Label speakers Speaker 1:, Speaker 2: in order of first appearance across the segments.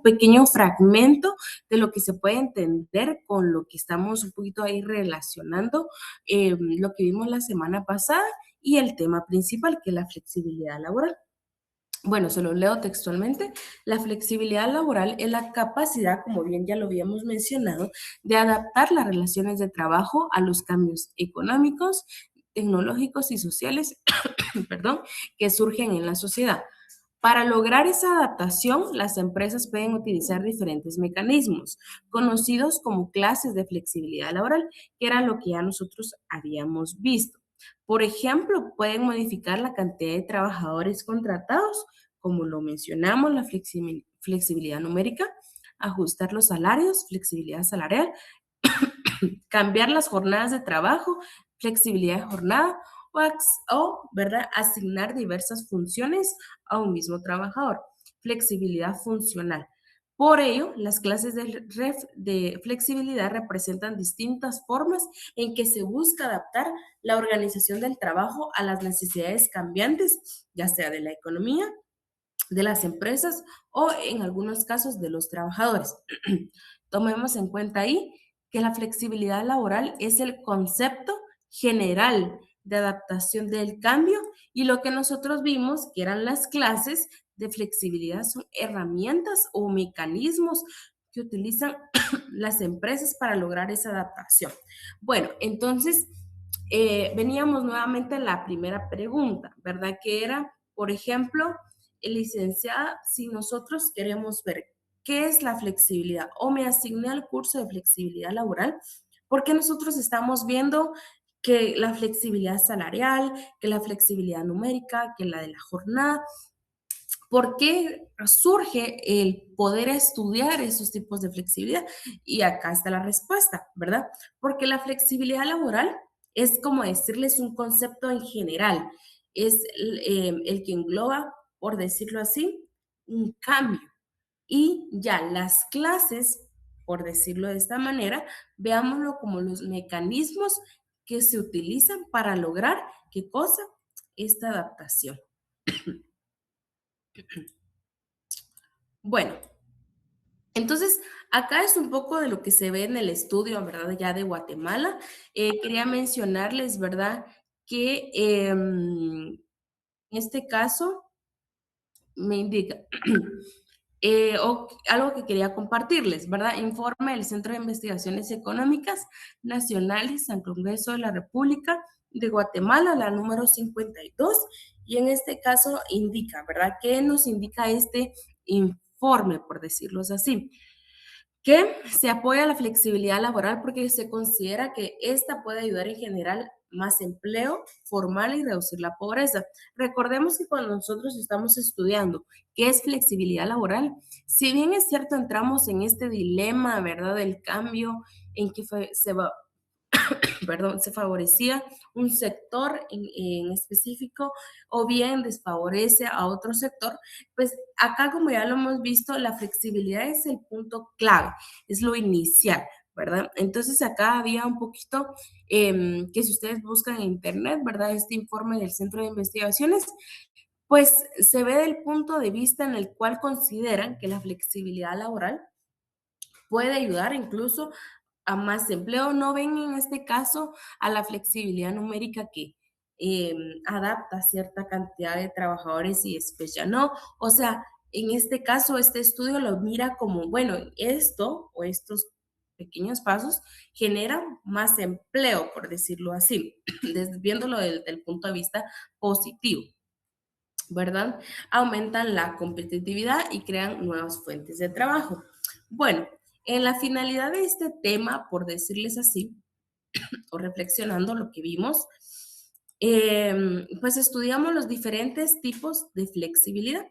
Speaker 1: pequeño fragmento de lo que se puede entender con lo que estamos un poquito ahí relacionando, lo que vimos la semana pasada y el tema principal, que es la flexibilidad laboral. Bueno, se lo leo textualmente. La flexibilidad laboral es la capacidad, como bien ya lo habíamos mencionado, de adaptar las relaciones de trabajo a los cambios económicos, tecnológicos y sociales, perdón, que surgen en la sociedad. Para lograr esa adaptación, las empresas pueden utilizar diferentes mecanismos, conocidos como clases de flexibilidad laboral, que era lo que ya nosotros habíamos visto. Por ejemplo, pueden modificar la cantidad de trabajadores contratados, como lo mencionamos, la flexibilidad numérica, ajustar los salarios, flexibilidad salarial, cambiar las jornadas de trabajo, flexibilidad de jornada ¿verdad? Asignar diversas funciones a un mismo trabajador, flexibilidad funcional. Por ello, las clases de flexibilidad representan distintas formas en que se busca adaptar la organización del trabajo a las necesidades cambiantes, ya sea de la economía, de las empresas o en algunos casos de los trabajadores. Tomemos en cuenta ahí que la flexibilidad laboral es el concepto general de adaptación del cambio y lo que nosotros vimos que eran las clases de flexibilidad son herramientas o mecanismos que utilizan las empresas para lograr esa adaptación. Bueno, entonces veníamos nuevamente a la primera pregunta, ¿verdad? Que era, por ejemplo, licenciada, si nosotros queremos ver qué es la flexibilidad o me asigné al curso de flexibilidad laboral, porque nosotros estamos viendo que la flexibilidad salarial, que la flexibilidad numérica, que la de la jornada, ¿por qué surge el poder estudiar esos tipos de flexibilidad? Y acá está la respuesta, ¿verdad? Porque la flexibilidad laboral es como decirles un concepto en general, es el que engloba, por decirlo así, un cambio. Y ya las clases, por decirlo de esta manera, veámoslo como los mecanismos que se utilizan para lograr, ¿qué cosa? Esta adaptación. Bueno, entonces, acá es un poco de lo que se ve en el estudio, ¿verdad? Ya de Guatemala. Quería mencionarles, ¿verdad? Que en este caso me indica, algo que quería compartirles, ¿verdad? Informe del Centro de Investigaciones Económicas Nacionales al Congreso de la República de Guatemala, la número 52, y en este caso indica, ¿verdad? ¿Qué nos indica este informe, por decirlo así? Que se apoya la flexibilidad laboral porque se considera que esta puede ayudar en general más empleo formal y reducir la pobreza. Recordemos que cuando nosotros estamos estudiando qué es flexibilidad laboral, si bien es cierto entramos en este dilema, ¿verdad?, del cambio en que se va, perdón, se favorecía un sector en específico o bien desfavorece a otro sector, pues acá como ya lo hemos visto, la flexibilidad es el punto clave, es lo inicial, ¿verdad? Entonces acá había un poquito que si ustedes buscan en internet, ¿verdad? Este informe del Centro de Investigaciones, pues se ve del punto de vista en el cual consideran que la flexibilidad laboral puede ayudar incluso a más empleo. No ven en este caso a la flexibilidad numérica que eh, adapta cierta cantidad de trabajadores y después ya no. O sea, en este caso, este estudio lo mira como, bueno, esto o estos pequeños pasos generan más empleo, por decirlo así, viéndolo del punto de vista positivo, ¿verdad? Aumentan la competitividad y crean nuevas fuentes de trabajo. Bueno, en la finalidad de este tema, por decirles así, o reflexionando lo que vimos, pues estudiamos los diferentes tipos de flexibilidad,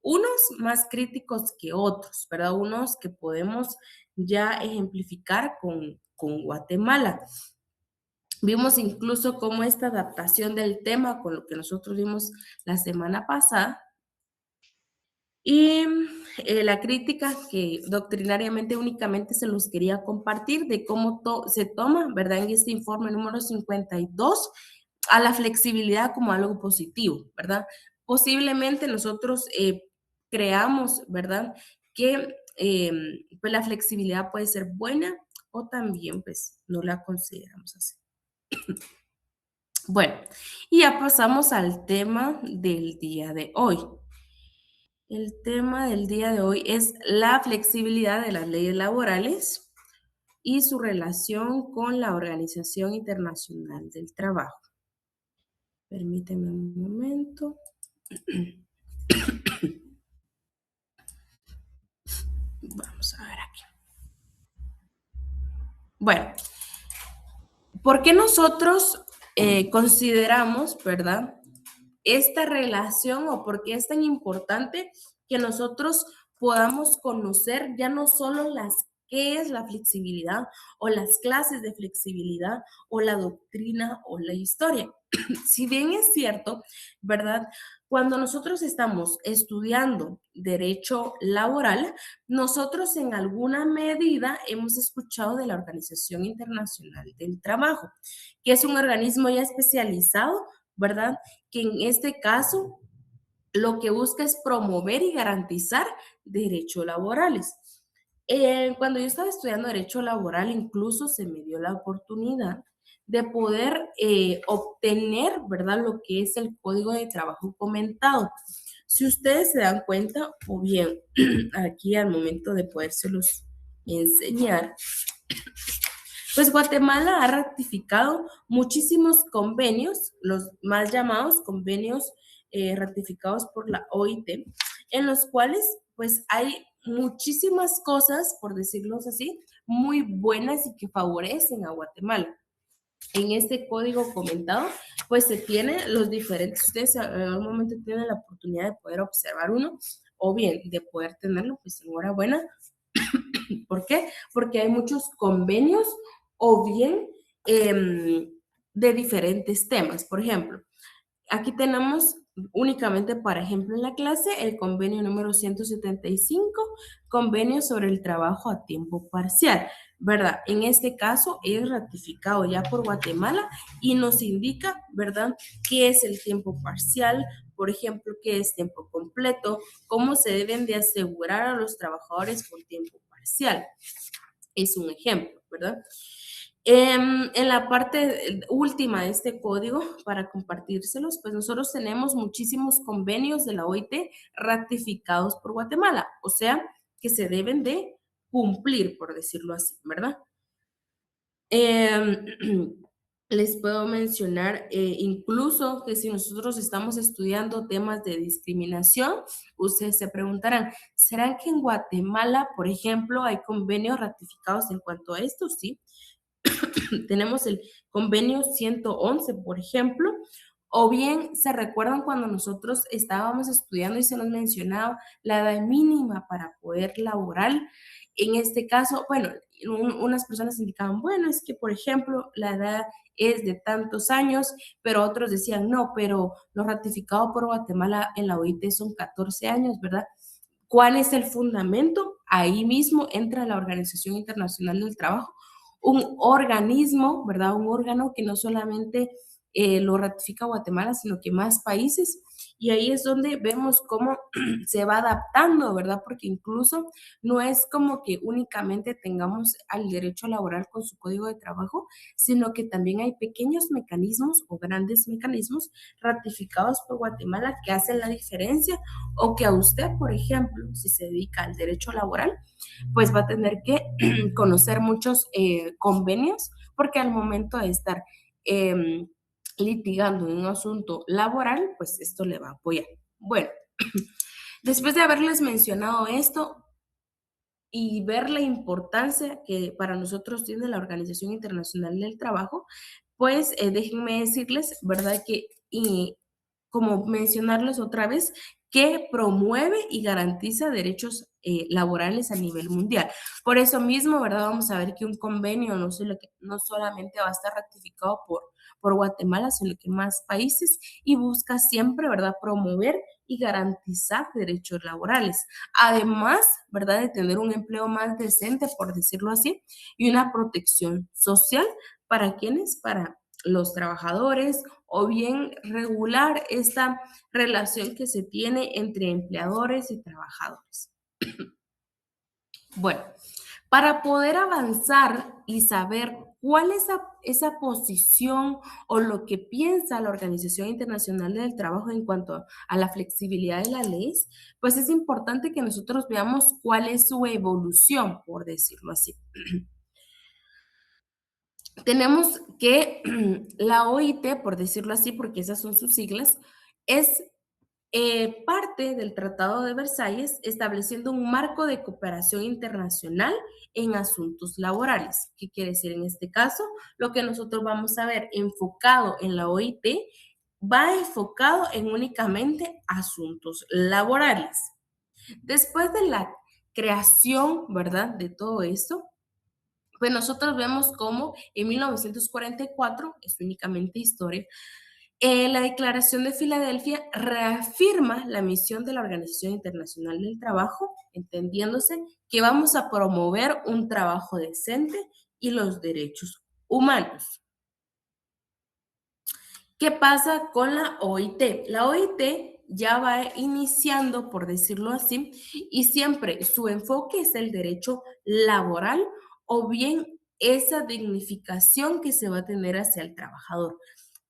Speaker 1: unos más críticos que otros, ¿verdad? Unos que podemos ya ejemplificar con Guatemala. Vimos incluso cómo esta adaptación del tema con lo que nosotros vimos la semana pasada y la crítica que doctrinariamente únicamente se los quería compartir de cómo se toma, ¿verdad? En este informe número 52 a la flexibilidad como algo positivo, ¿verdad? Posiblemente nosotros creamos, ¿verdad? Que pues la flexibilidad puede ser buena o también pues no la consideramos así. Bueno, y ya pasamos al tema del día de hoy. El tema del día de hoy es la flexibilidad de las leyes laborales y su relación con la Organización Internacional del Trabajo. Permíteme un momento. Vamos a ver aquí. Bueno, ¿por qué nosotros consideramos, verdad, esta relación o por qué es tan importante que nosotros podamos conocer ya no solo qué es la flexibilidad o las clases de flexibilidad o la doctrina o la historia? Si bien es cierto, ¿verdad? Cuando nosotros estamos estudiando derecho laboral, nosotros en alguna medida hemos escuchado de la Organización Internacional del Trabajo, que es un organismo ya especializado, ¿verdad? Que en este caso lo que busca es promover y garantizar derechos laborales. Cuando yo estaba estudiando derecho laboral, incluso se me dio la oportunidad de poder obtener, ¿verdad?, lo que es el código de trabajo comentado. Si ustedes se dan cuenta, o bien aquí al momento de podérselos enseñar, pues Guatemala ha ratificado muchísimos convenios, los más llamados convenios ratificados por la OIT, en los cuales pues hay muchísimas cosas, por decirlo así, muy buenas y que favorecen a Guatemala. En este código comentado, pues se tiene los diferentes, ustedes en algún momento tienen la oportunidad de poder observar uno, o bien de poder tenerlo, pues enhorabuena. ¿Por qué? Porque hay muchos convenios o bien de diferentes temas. Por ejemplo, aquí tenemos únicamente, por ejemplo, en la clase, el convenio número 175, convenio sobre el trabajo a tiempo parcial, ¿verdad? En este caso es ratificado ya por Guatemala y nos indica, ¿verdad?, qué es el tiempo parcial, por ejemplo, qué es tiempo completo, cómo se deben de asegurar a los trabajadores con tiempo parcial. Es un ejemplo, ¿verdad? En la parte última de este código, para compartírselos, pues nosotros tenemos muchísimos convenios de la OIT ratificados por Guatemala, o sea, que se deben de cumplir, por decirlo así, ¿verdad? Em, Les puedo mencionar incluso que si nosotros estamos estudiando temas de discriminación, ustedes se preguntarán, ¿será que en Guatemala, por ejemplo, hay convenios ratificados en cuanto a esto? Sí, tenemos el convenio 111, por ejemplo, o bien se recuerdan cuando nosotros estábamos estudiando y se nos mencionaba la edad mínima para poder laborar. En este caso, bueno, unas personas indicaban, bueno, es que, por ejemplo, la edad es de tantos años, pero otros decían, no, pero lo ratificado por Guatemala en la OIT son 14 años, ¿verdad? ¿Cuál es el fundamento? Ahí mismo entra la Organización Internacional del Trabajo, un organismo, ¿verdad? Un órgano que no solamente lo ratifica Guatemala, sino que más países. Y ahí es donde vemos cómo se va adaptando, ¿verdad? Porque incluso no es como que únicamente tengamos al derecho laboral con su código de trabajo, sino que también hay pequeños mecanismos o grandes mecanismos ratificados por Guatemala que hacen la diferencia o que a usted, por ejemplo, si se dedica al derecho laboral, pues va a tener que conocer muchos convenios porque al momento de estar eh, litigando en un asunto laboral, pues esto le va a apoyar. Bueno, después de haberles mencionado esto y ver la importancia que para nosotros tiene la Organización Internacional del Trabajo, pues déjenme decirles, ¿verdad? Que y como mencionarles otra vez, que promueve y garantiza derechos laborales a nivel mundial. Por eso mismo, ¿verdad? Vamos a ver que un convenio no solamente va a estar ratificado por Guatemala, sino que más países y busca siempre, ¿verdad?, promover y garantizar derechos laborales. Además, ¿verdad?, de tener un empleo más decente, por decirlo así, y una protección social para quienes, para los trabajadores, o bien regular esta relación que se tiene entre empleadores y trabajadores. Bueno, para poder avanzar y saber cuál es esa posición o lo que piensa la Organización Internacional del Trabajo en cuanto a la flexibilidad de las leyes, pues es importante que nosotros veamos cuál es su evolución, por decirlo así. Tenemos que la OIT, por decirlo así, porque esas son sus siglas, es parte del Tratado de Versalles, estableciendo un marco de cooperación internacional en asuntos laborales. ¿Qué quiere decir en este caso? Lo que nosotros vamos a ver enfocado en la OIT va enfocado en únicamente asuntos laborales. Después de la creación, ¿verdad?, de todo esto, pues nosotros vemos cómo en 1944, es únicamente historia, la Declaración de Filadelfia reafirma la misión de la Organización Internacional del Trabajo, entendiéndose que vamos a promover un trabajo decente y los derechos humanos. ¿Qué pasa con la OIT? La OIT ya va iniciando, por decirlo así, y siempre su enfoque es el derecho laboral o bien esa dignificación que se va a tener hacia el trabajador.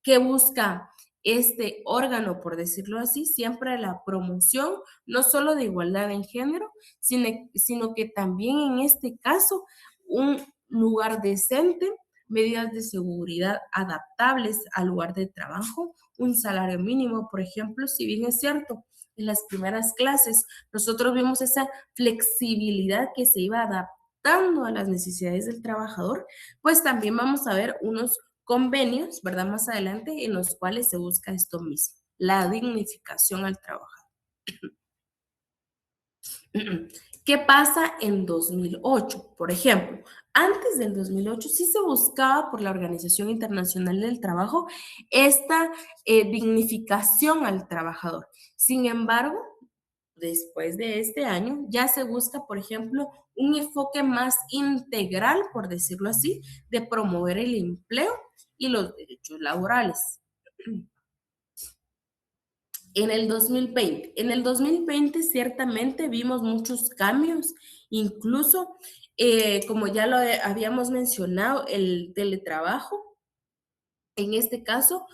Speaker 1: Que busca este órgano, por decirlo así, siempre la promoción, no solo de igualdad en género, sino que también en este caso un lugar decente, medidas de seguridad adaptables al lugar de trabajo, un salario mínimo, por ejemplo, si bien es cierto, en las primeras clases nosotros vimos esa flexibilidad que se iba adaptando a las necesidades del trabajador, pues también vamos a ver unos convenios, ¿verdad? Más adelante, en los cuales se busca esto mismo, la dignificación al trabajo. ¿Qué pasa en 2008? Por ejemplo, antes del 2008 sí se buscaba por la Organización Internacional del Trabajo esta dignificación al trabajador. Sin embargo, después de este año ya se busca, por ejemplo, un enfoque más integral, por decirlo así, de promover el empleo y los derechos laborales. En el 2020 ciertamente vimos muchos cambios, incluso como ya lo habíamos mencionado, el teletrabajo. En este caso,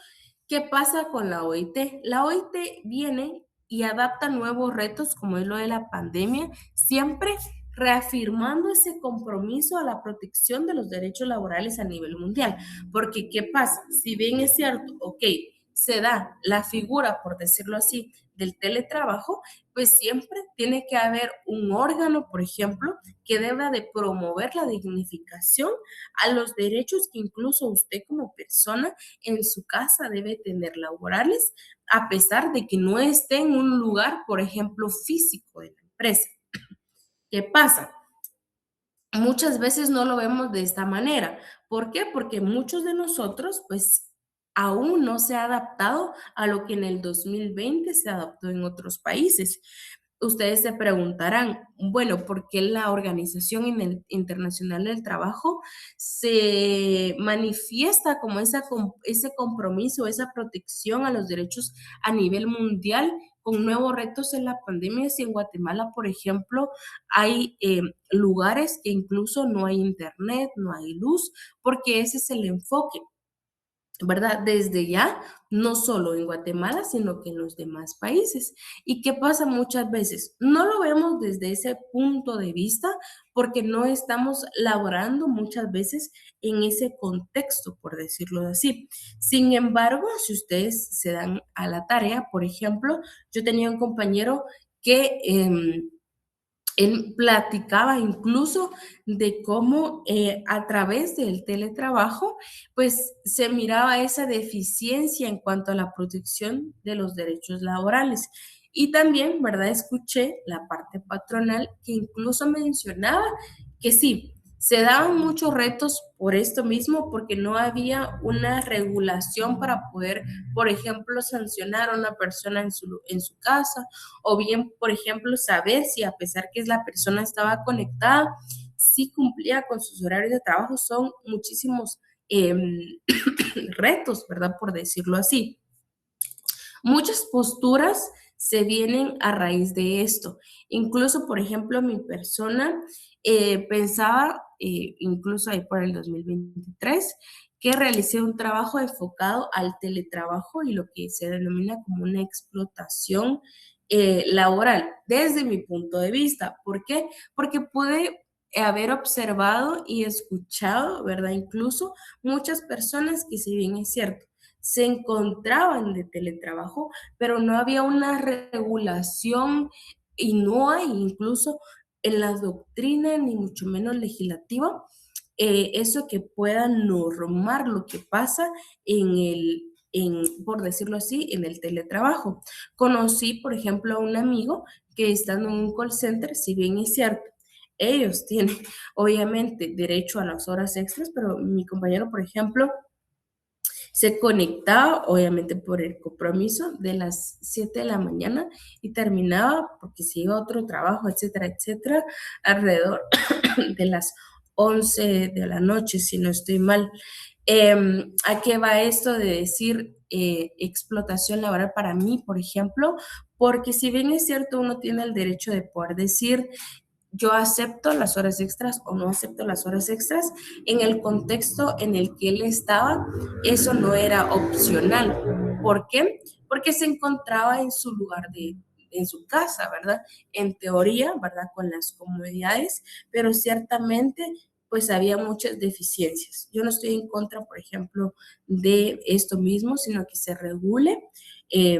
Speaker 1: ¿qué pasa con la OIT? La OIT viene y adapta nuevos retos como es lo de la pandemia, siempre reafirmando ese compromiso a la protección de los derechos laborales a nivel mundial. Porque, ¿qué pasa? Si bien es cierto, ok, se da la figura, por decirlo así, del teletrabajo, pues siempre tiene que haber un órgano, por ejemplo, que deba de promover la dignificación a los derechos que incluso usted como persona en su casa debe tener laborales, a pesar de que no esté en un lugar, por ejemplo, físico de la empresa. ¿Qué pasa? Muchas veces no lo vemos de esta manera. ¿Por qué? Porque muchos de nosotros, pues, aún no se ha adaptado a lo que en el 2020 se adaptó en otros países. Ustedes se preguntarán, bueno, ¿por qué la Organización Internacional del Trabajo se manifiesta como ese compromiso, esa protección a los derechos a nivel mundial con nuevos retos en la pandemia? Si en Guatemala, por ejemplo, hay lugares que incluso no hay internet, no hay luz, porque ese es el enfoque, ¿verdad? Desde ya, no solo en Guatemala, sino que en los demás países. ¿Y qué pasa muchas veces? No lo vemos desde ese punto de vista porque no estamos laborando muchas veces en ese contexto, por decirlo así. Sin embargo, si ustedes se dan a la tarea, por ejemplo, yo tenía un compañero que él platicaba incluso de cómo a través del teletrabajo, pues se miraba esa deficiencia en cuanto a la protección de los derechos laborales. Y también, ¿verdad? Escuché la parte patronal que incluso mencionaba que sí, se daban muchos retos por esto mismo, porque no había una regulación para poder, por ejemplo, sancionar a una persona en su casa o bien, por ejemplo, saber si a pesar que la persona estaba conectada, sí cumplía con sus horarios de trabajo. Son muchísimos retos, ¿verdad? Por decirlo así. Muchas posturas se vienen a raíz de esto. Incluso, por ejemplo, mi persona pensaba, incluso ahí por el 2023, que realicé un trabajo enfocado al teletrabajo y lo que se denomina como una explotación laboral, desde mi punto de vista. ¿Por qué? Porque pude haber observado y escuchado, ¿verdad? Incluso muchas personas que, si bien es cierto, se encontraban de teletrabajo, pero no había una regulación y no hay incluso en la doctrina, ni mucho menos legislativa, eso que pueda normar lo que pasa por decirlo así, en el teletrabajo. Conocí, por ejemplo, a un amigo que estando en un call center, si bien es cierto, ellos tienen obviamente derecho a las horas extras, pero mi compañero, por ejemplo, se conectaba, obviamente por el compromiso, de las 7 de la mañana y terminaba, porque se iba a otro trabajo, etcétera, etcétera, alrededor de las 11 de la noche, si no estoy mal. ¿A qué va esto de decir explotación laboral para mí, por ejemplo? Porque si bien es cierto, uno tiene el derecho de poder decir yo acepto las horas extras o no acepto las horas extras, en el contexto en el que él estaba, eso no era opcional. ¿Por qué? Porque se encontraba en su lugar en su casa, ¿verdad? En teoría, ¿verdad? Con las comodidades, pero ciertamente pues había muchas deficiencias. Yo no estoy en contra, por ejemplo, de esto mismo, sino que se regule, eh,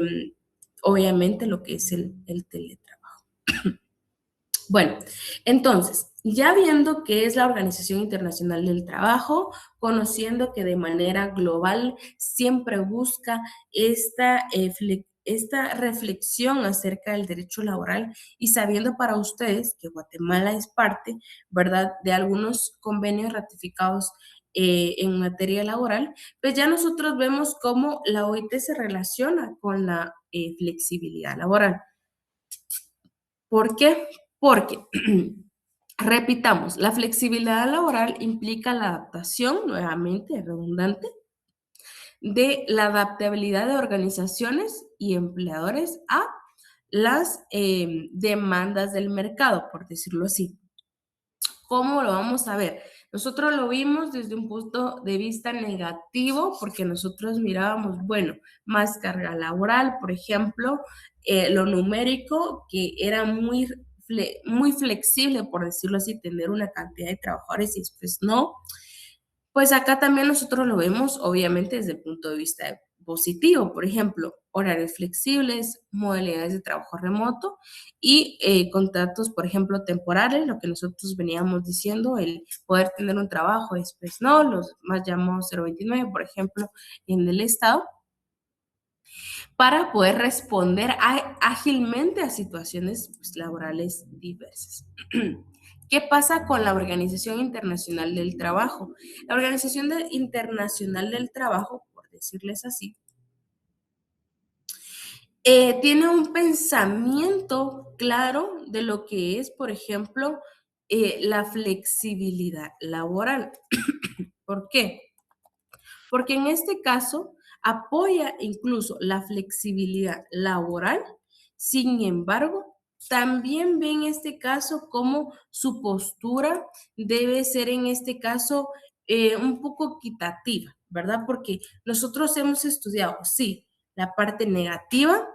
Speaker 1: obviamente, lo que es el teletrabajo. Bueno, entonces, ya viendo qué es la Organización Internacional del Trabajo, conociendo que de manera global siempre busca esta reflexión acerca del derecho laboral y sabiendo para ustedes que Guatemala es parte, ¿verdad?, de algunos convenios ratificados en materia laboral, pues ya nosotros vemos cómo la OIT se relaciona con la flexibilidad laboral. ¿Por qué? Porque, repitamos, la flexibilidad laboral implica la adaptación, nuevamente redundante, de la adaptabilidad de organizaciones y empleadores a las demandas del mercado, por decirlo así. ¿Cómo lo vamos a ver? Nosotros lo vimos desde un punto de vista negativo porque nosotros mirábamos, bueno, más carga laboral, por ejemplo, lo numérico, que era muy flexible, por decirlo así, tener una cantidad de trabajadores y después no. Pues acá también nosotros lo vemos, obviamente, desde el punto de vista positivo, por ejemplo, horarios flexibles, modalidades de trabajo remoto y contratos, por ejemplo, temporales, lo que nosotros veníamos diciendo, el poder tener un trabajo, después no, los más llamados 029, por ejemplo, en el Estado, para poder responder ágilmente a situaciones pues, laborales diversas. ¿Qué pasa con la Organización Internacional del Trabajo? La Organización Internacional del Trabajo, por decirles así, tiene un pensamiento claro de lo que es, por ejemplo, la flexibilidad laboral. ¿Por qué? Porque en este caso apoya incluso la flexibilidad laboral, sin embargo, también ve en este caso cómo su postura debe ser en este caso un poco equitativa, ¿verdad? Porque nosotros hemos estudiado, sí, la parte negativa,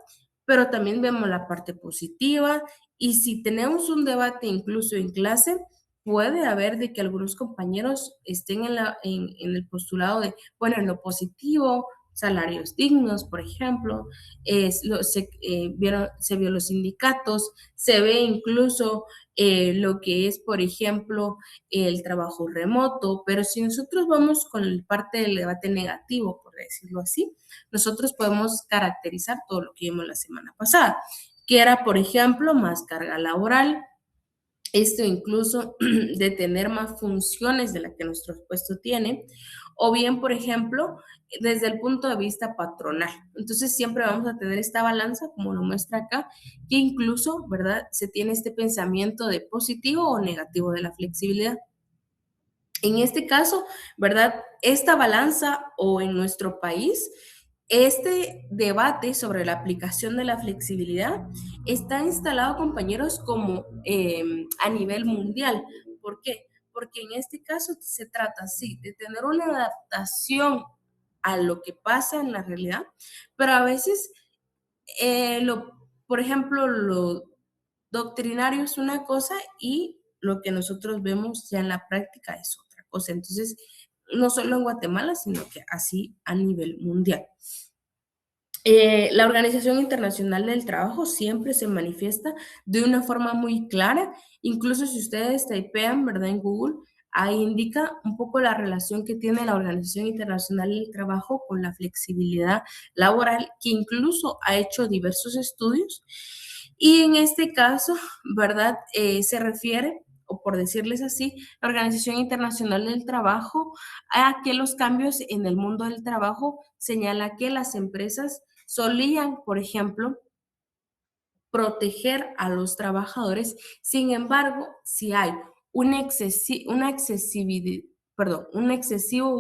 Speaker 1: pero también vemos la parte positiva y si tenemos un debate incluso en clase, puede haber de que algunos compañeros estén en el postulado de bueno, en lo positivo, salarios dignos, por ejemplo, se vio los sindicatos, se ve incluso lo que es, por ejemplo, el trabajo remoto, pero si nosotros vamos con el parte del debate negativo, por decirlo así, nosotros podemos caracterizar todo lo que vimos la semana pasada, que era, por ejemplo, más carga laboral, esto incluso de tener más funciones de las que nuestro puesto tiene, o bien, por ejemplo, desde el punto de vista patronal. Entonces, siempre vamos a tener esta balanza, como lo muestra acá, que incluso, ¿verdad? Se tiene este pensamiento de positivo o negativo de la flexibilidad. En este caso, ¿verdad? Esta balanza o en nuestro país Este debate sobre la aplicación de la flexibilidad está instalado, compañeros, como a nivel mundial. ¿Por qué? Porque en este caso se trata, sí, de tener una adaptación a lo que pasa en la realidad, pero a veces, por ejemplo, lo doctrinario es una cosa y lo que nosotros vemos ya en la práctica es otra cosa. Entonces, no solo en Guatemala, sino que así a nivel mundial. La Organización Internacional del Trabajo siempre se manifiesta de una forma muy clara, incluso si ustedes typean, ¿verdad? En Google, ahí indica un poco la relación que tiene la Organización Internacional del Trabajo con la flexibilidad laboral, que incluso ha hecho diversos estudios. Y en este caso, ¿verdad? Se refiere, o por decirles así, la Organización Internacional del Trabajo, a que los cambios en el mundo del trabajo señala que las empresas solían, por ejemplo, proteger a los trabajadores. Sin embargo, si hay un excesivo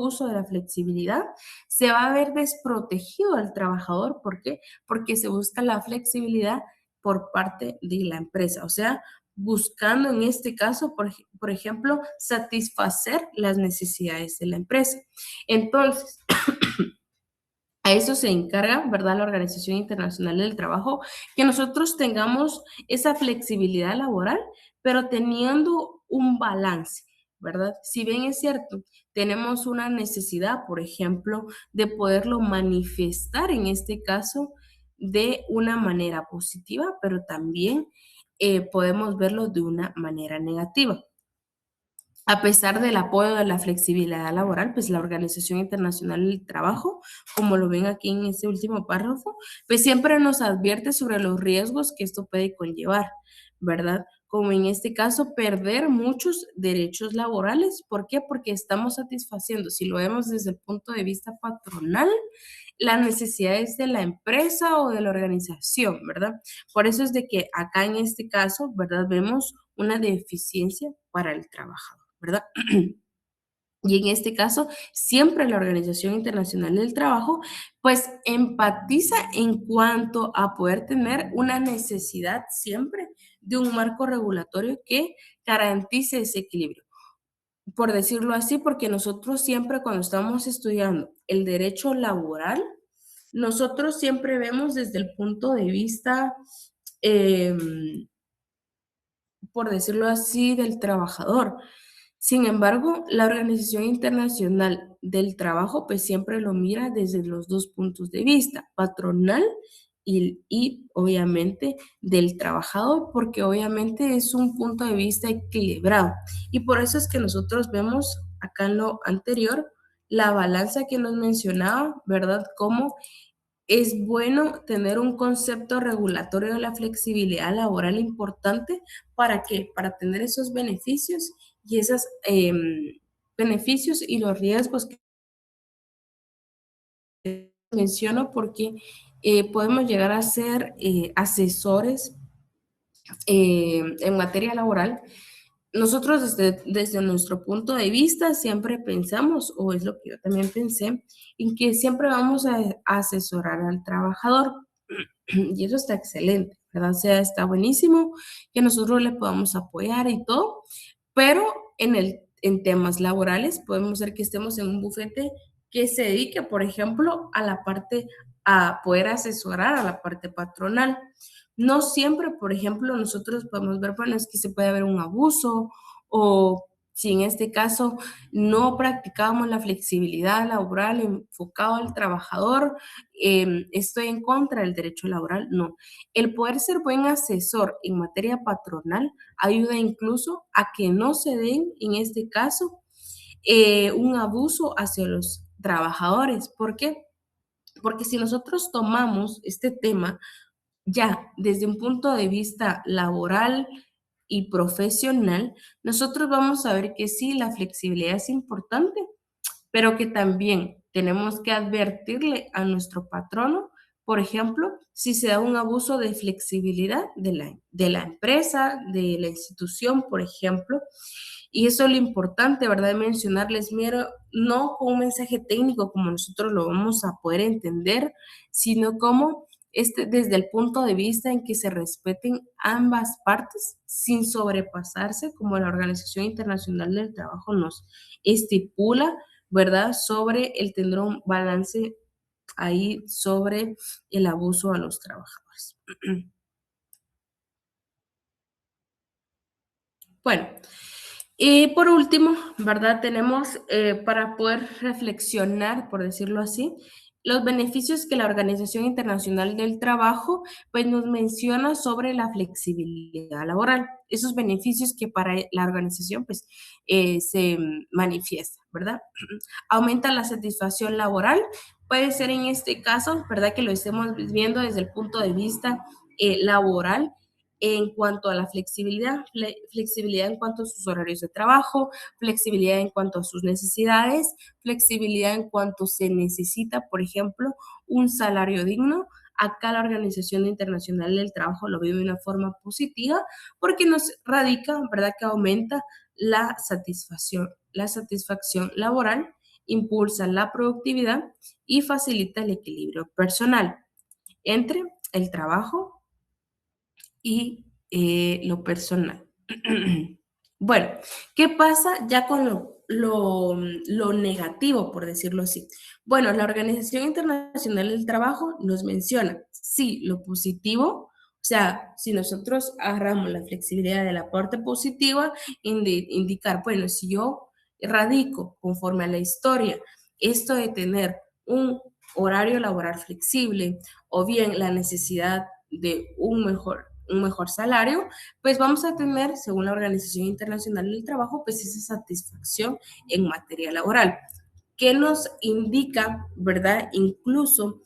Speaker 1: uso de la flexibilidad, se va a ver desprotegido al trabajador. ¿Por qué? Porque se busca la flexibilidad por parte de la empresa, o sea, buscando en este caso, por ejemplo, satisfacer las necesidades de la empresa. Entonces, a eso se encarga, ¿verdad? La Organización Internacional del Trabajo, que nosotros tengamos esa flexibilidad laboral, pero teniendo un balance, ¿verdad? Si bien es cierto, tenemos una necesidad, por ejemplo, de poderlo manifestar en este caso de una manera positiva, pero también podemos verlo de una manera negativa. A pesar del apoyo de la flexibilidad laboral, pues la Organización Internacional del Trabajo, como lo ven aquí en este último párrafo, pues siempre nos advierte sobre los riesgos que esto puede conllevar, ¿verdad? Como en este caso, perder muchos derechos laborales. ¿Por qué? Porque estamos satisfaciendo, si lo vemos desde el punto de vista patronal, las necesidades de la empresa o de la organización, ¿verdad? Por eso es de que acá en este caso, ¿verdad? Vemos una deficiencia para el trabajador, ¿verdad? Y en este caso, siempre la Organización Internacional del Trabajo, pues empatiza en cuanto a poder tener una necesidad siempre de un marco regulatorio que garantice ese equilibrio. Por decirlo así, porque nosotros siempre cuando estamos estudiando el derecho laboral, nosotros siempre vemos desde el punto de vista, em, por decirlo así, del trabajador. Sin embargo, la Organización Internacional del Trabajo pues siempre lo mira desde los dos puntos de vista, patronal y obviamente del trabajador, porque obviamente es un punto de vista equilibrado. Y por eso es que nosotros vemos acá en lo anterior la balanza que nos mencionaba, ¿verdad? Cómo es bueno tener un concepto regulatorio de la flexibilidad laboral importante. ¿Para qué? Para tener esos beneficios y esos beneficios y los riesgos que menciono, porque podemos llegar a ser asesores en materia laboral. Nosotros desde nuestro punto de vista siempre pensamos, o es lo que yo también pensé, en que siempre vamos a asesorar al trabajador. Y eso está excelente, ¿verdad? O sea, está buenísimo que nosotros le podamos apoyar y todo, pero en temas laborales podemos ser que estemos en un bufete que se dedique, por ejemplo, a la parte, a poder asesorar a la parte patronal. No siempre, por ejemplo, nosotros podemos ver, bueno, es que se puede haber un abuso o si en este caso no practicamos la flexibilidad laboral enfocado al trabajador, estoy en contra del derecho laboral. No, el poder ser buen asesor en materia patronal ayuda incluso a que no se den, en este caso, un abuso hacia los trabajadores. ¿Por qué? Porque si nosotros tomamos este tema ya desde un punto de vista laboral y profesional, nosotros vamos a ver que sí, la flexibilidad es importante, pero que también tenemos que advertirle a nuestro patrono, por ejemplo, si se da un abuso de flexibilidad de la empresa, de la institución, por ejemplo, Y eso es lo importante, ¿verdad? De mencionarles, mira, no con un mensaje técnico como nosotros lo vamos a poder entender, sino como desde el punto de vista en que se respeten ambas partes sin sobrepasarse, como la Organización Internacional del Trabajo nos estipula, ¿verdad? Sobre el tener un balance ahí sobre el abuso a los trabajadores. Bueno, y por último, ¿verdad? Tenemos para poder reflexionar, por decirlo así, los beneficios que la Organización Internacional del Trabajo pues nos menciona sobre la flexibilidad laboral, esos beneficios que para la organización pues se manifiesta, ¿verdad? Aumenta la satisfacción laboral, puede ser en este caso, ¿verdad? Que lo estemos viendo desde el punto de vista laboral en cuanto a la flexibilidad, flexibilidad en cuanto a sus horarios de trabajo, flexibilidad en cuanto a sus necesidades, flexibilidad en cuanto se necesita, por ejemplo, un salario digno. Acá la Organización Internacional del Trabajo lo ve de una forma positiva porque nos radica, ¿verdad?, que aumenta la satisfacción laboral, impulsa la productividad y facilita el equilibrio personal entre el trabajo y lo personal. Bueno, ¿qué pasa ya con lo negativo, por decirlo así? Bueno, la Organización Internacional del Trabajo nos menciona, sí, lo positivo, o sea, si nosotros agarramos la flexibilidad de la parte positiva, indicar, bueno, si yo radico conforme a la historia, esto de tener un horario laboral flexible o bien la necesidad de un mejor salario, pues vamos a tener, según la Organización Internacional del Trabajo, pues esa satisfacción en materia laboral. ¿Qué nos indica, verdad? Incluso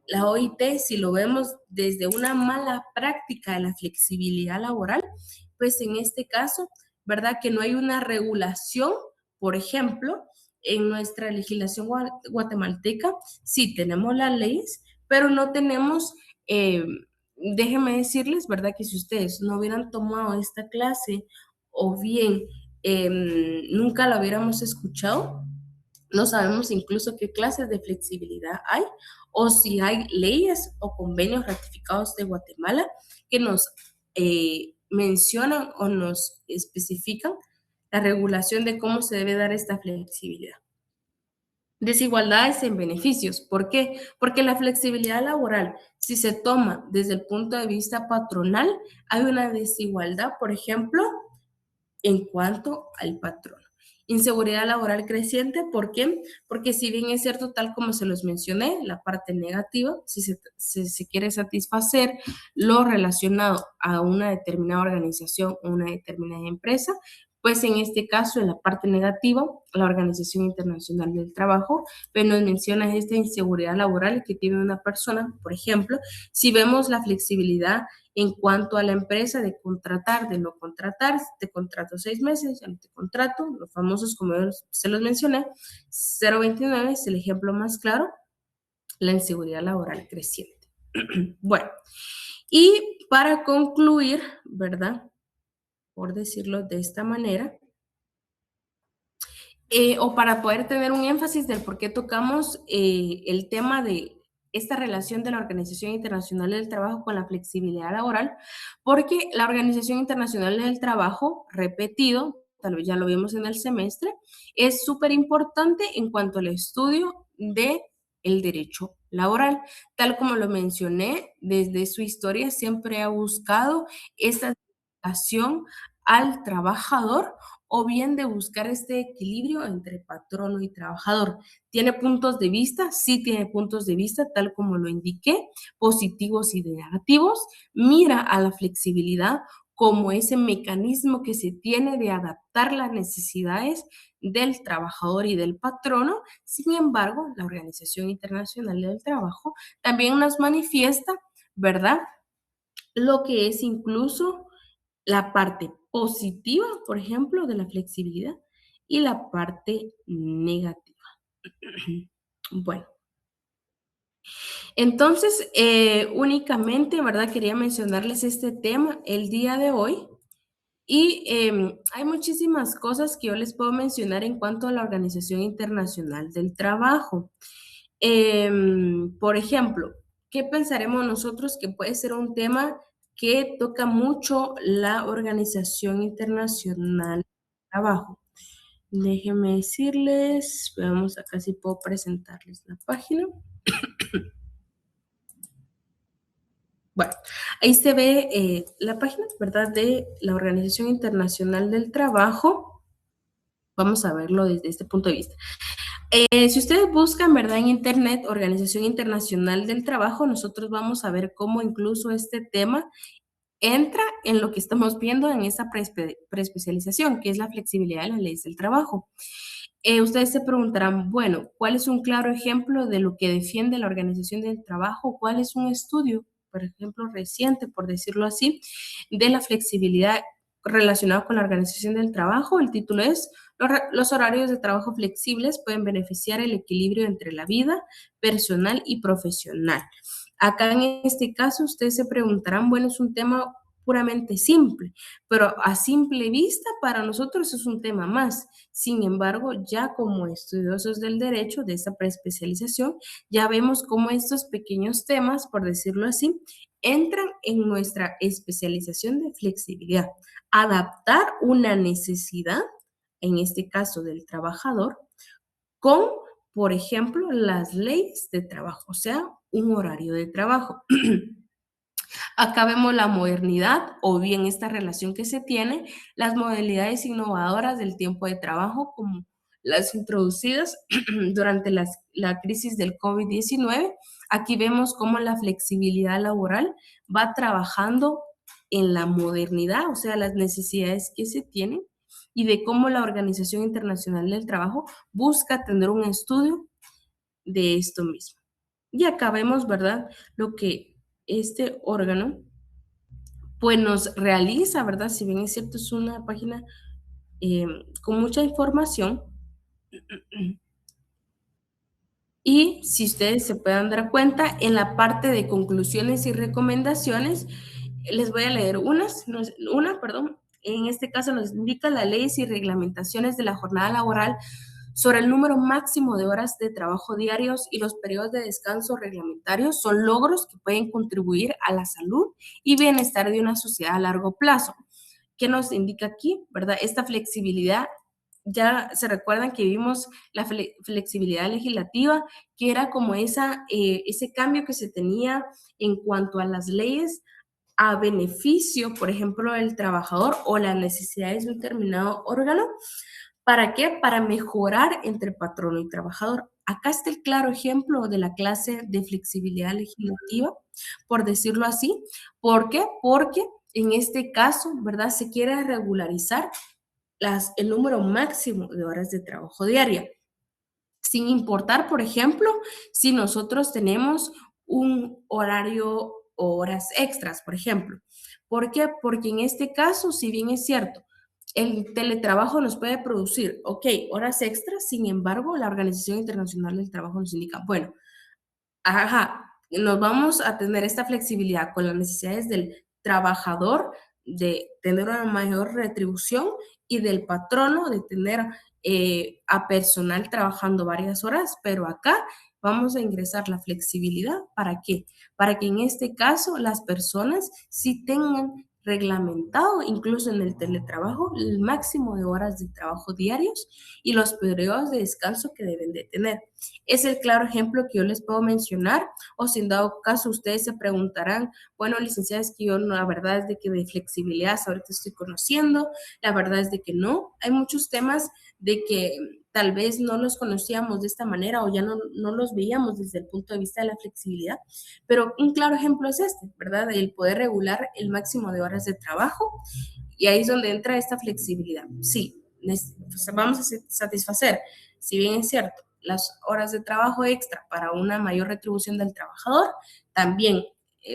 Speaker 1: la OIT, si lo vemos desde una mala práctica de la flexibilidad laboral, pues en este caso, ¿verdad? Que no hay una regulación, por ejemplo, en nuestra legislación guatemalteca, sí tenemos las leyes, pero no tenemos, déjenme decirles, ¿verdad? Que si ustedes no hubieran tomado esta clase o bien nunca la hubiéramos escuchado, no sabemos incluso qué clases de flexibilidad hay o si hay leyes o convenios ratificados de Guatemala que nos mencionan o nos especifican la regulación de cómo se debe dar esta flexibilidad. Desigualdades en beneficios. ¿Por qué? Porque la flexibilidad laboral, si se toma desde el punto de vista patronal, hay una desigualdad, por ejemplo, en cuanto al patrón. Inseguridad laboral creciente, ¿por qué? Porque si bien es cierto, tal como se los mencioné, la parte negativa, si se quiere satisfacer lo relacionado a una determinada organización o una determinada empresa, pues en este caso, en la parte negativa, la Organización Internacional del Trabajo pues nos menciona esta inseguridad laboral que tiene una persona, por ejemplo, si vemos la flexibilidad en cuanto a la empresa de contratar, de no contratar, te contrato 6 meses, ya no te contrato, los famosos, como se los mencioné, 029 es el ejemplo más claro, la inseguridad laboral creciente. Bueno, y para concluir, ¿verdad? Por decirlo de esta manera, o para poder tener un énfasis del por qué tocamos el tema de esta relación de la Organización Internacional del Trabajo con la flexibilidad laboral, porque la Organización Internacional del Trabajo, repetido, tal vez ya lo vimos en el semestre, es súper importante en cuanto al estudio de el derecho laboral. Tal como lo mencioné, desde su historia siempre ha buscado esta educación al trabajador o bien de buscar este equilibrio entre patrono y trabajador. ¿Tiene puntos de vista? Sí tiene puntos de vista, tal como lo indiqué, positivos y negativos. Mira a la flexibilidad como ese mecanismo que se tiene de adaptar las necesidades del trabajador y del patrono. Sin embargo, la Organización Internacional del Trabajo también nos manifiesta, ¿verdad? Lo que es incluso la parte positiva, por ejemplo, de la flexibilidad y la parte negativa. Bueno, entonces, únicamente, ¿verdad? Quería mencionarles este tema el día de hoy Y hay muchísimas cosas que yo les puedo mencionar en cuanto a la Organización Internacional del Trabajo. Por ejemplo, ¿qué pensaremos nosotros que puede ser un tema que toca mucho la Organización Internacional del Trabajo? Déjenme decirles, veamos acá si puedo presentarles la página. Bueno, ahí se ve la página, ¿verdad?, de la Organización Internacional del Trabajo. Vamos a verlo desde este punto de vista. Si ustedes buscan, ¿verdad?, en Internet, Organización Internacional del Trabajo, nosotros vamos a ver cómo incluso este tema entra en lo que estamos viendo en esa preespecialización, que es la flexibilidad de las leyes del trabajo. Ustedes se preguntarán, bueno, ¿cuál es un claro ejemplo de lo que defiende la Organización del Trabajo? ¿Cuál es un estudio, por ejemplo, reciente, por decirlo así, de la flexibilidad relacionado con la Organización del Trabajo? El título es Los horarios de trabajo flexibles pueden beneficiar el equilibrio entre la vida personal y profesional. Acá en este caso ustedes se preguntarán, bueno, es un tema puramente simple, pero a simple vista para nosotros es un tema más. Sin embargo, ya como estudiosos del derecho, de esta preespecialización, ya vemos cómo estos pequeños temas, por decirlo así, entran en nuestra especialización de flexibilidad. Adaptar una necesidad, en este caso del trabajador, con, por ejemplo, las leyes de trabajo, o sea, un horario de trabajo. Acá vemos la modernidad o bien esta relación que se tiene, las modalidades innovadoras del tiempo de trabajo, como las introducidas durante la crisis del COVID-19. Aquí vemos cómo la flexibilidad laboral va trabajando en la modernidad, o sea, las necesidades que se tienen, y de cómo la Organización Internacional del Trabajo busca tener un estudio de esto mismo. Y acá vemos, ¿verdad?, lo que este órgano pues nos realiza, ¿verdad? Si bien es cierto, es una página con mucha información. Y si ustedes se pueden dar cuenta, en la parte de conclusiones y recomendaciones, les voy a leer perdón. En este caso nos indica las leyes y reglamentaciones de la jornada laboral sobre el número máximo de horas de trabajo diarios y los periodos de descanso reglamentarios son logros que pueden contribuir a la salud y bienestar de una sociedad a largo plazo. ¿Qué nos indica aquí, verdad? Esta flexibilidad, ya se recuerdan que vimos la flexibilidad legislativa, que era como ese cambio que se tenía en cuanto a las leyes a beneficio, por ejemplo, del trabajador o las necesidades de un determinado órgano. ¿Para qué? Para mejorar entre patrono y trabajador. Acá está el claro ejemplo de la clase de flexibilidad legislativa, por decirlo así. ¿Por qué? Porque en este caso, ¿verdad?, se quiere regularizar el número máximo de horas de trabajo diaria, sin importar, por ejemplo, si nosotros tenemos un horario o horas extras, por ejemplo. ¿Por qué? Porque en este caso, si bien es cierto, el teletrabajo nos puede producir, ok, horas extras, sin embargo, la Organización Internacional del Trabajo nos indica, bueno, ajá, nos vamos a tener esta flexibilidad con las necesidades del trabajador de tener una mayor retribución y del patrono de tener a personal trabajando varias horas, pero acá vamos a ingresar la flexibilidad. ¿Para qué? Para que en este caso las personas sí tengan reglamentado, incluso en el teletrabajo, el máximo de horas de trabajo diarios y los periodos de descanso que deben de tener. Es el claro ejemplo que yo les puedo mencionar, o si en dado caso ustedes se preguntarán, bueno, licenciada, es que yo la verdad es de que de flexibilidad ahorita estoy conociendo, la verdad es de que no, hay muchos temas de que tal vez no los conocíamos de esta manera o ya no los veíamos desde el punto de vista de la flexibilidad, pero un claro ejemplo es este, ¿verdad? El poder regular el máximo de horas de trabajo, y ahí es donde entra esta flexibilidad. Sí, vamos a satisfacer, si bien es cierto, las horas de trabajo extra para una mayor retribución del trabajador, también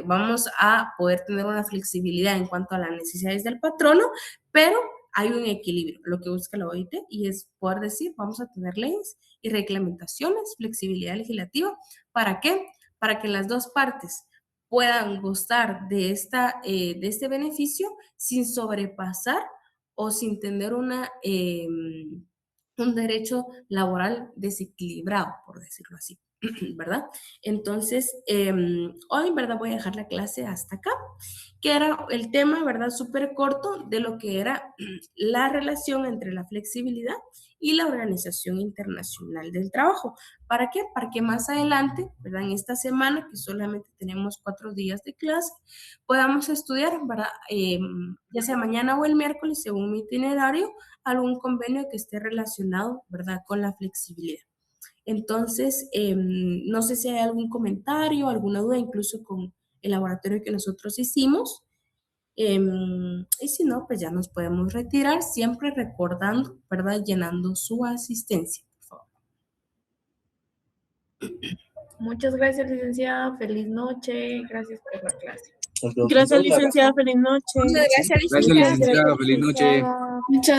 Speaker 1: vamos a poder tener una flexibilidad en cuanto a las necesidades del patrono, pero hay un equilibrio, lo que busca la OIT, y es poder decir, vamos a tener leyes y reglamentaciones, flexibilidad legislativa. ¿Para qué? Para que las dos partes puedan gozar de este beneficio sin sobrepasar o sin tener un derecho laboral desequilibrado, por decirlo así, ¿verdad? Entonces, hoy, ¿verdad? Voy a dejar la clase hasta acá, que era el tema, ¿verdad? Súper corto de lo que era la relación entre la flexibilidad y la Organización Internacional del Trabajo. ¿Para qué? Para que más adelante, ¿verdad? En esta semana, que solamente tenemos 4 días de clase, podamos estudiar, ¿verdad? Ya sea mañana o el miércoles, según mi itinerario, algún convenio que esté relacionado, ¿verdad? Con la flexibilidad. Entonces, no sé si hay algún comentario, alguna duda, incluso con el laboratorio que nosotros hicimos. Y si no, pues ya nos podemos retirar, siempre recordando, ¿verdad? Llenando su asistencia, por favor.
Speaker 2: Muchas gracias, licenciada. Feliz noche. Gracias por la clase.
Speaker 3: Gracias, licenciada. Feliz noche.
Speaker 1: Muchas gracias,
Speaker 4: Gracias, licenciada. Feliz noche.
Speaker 2: Muchas gracias.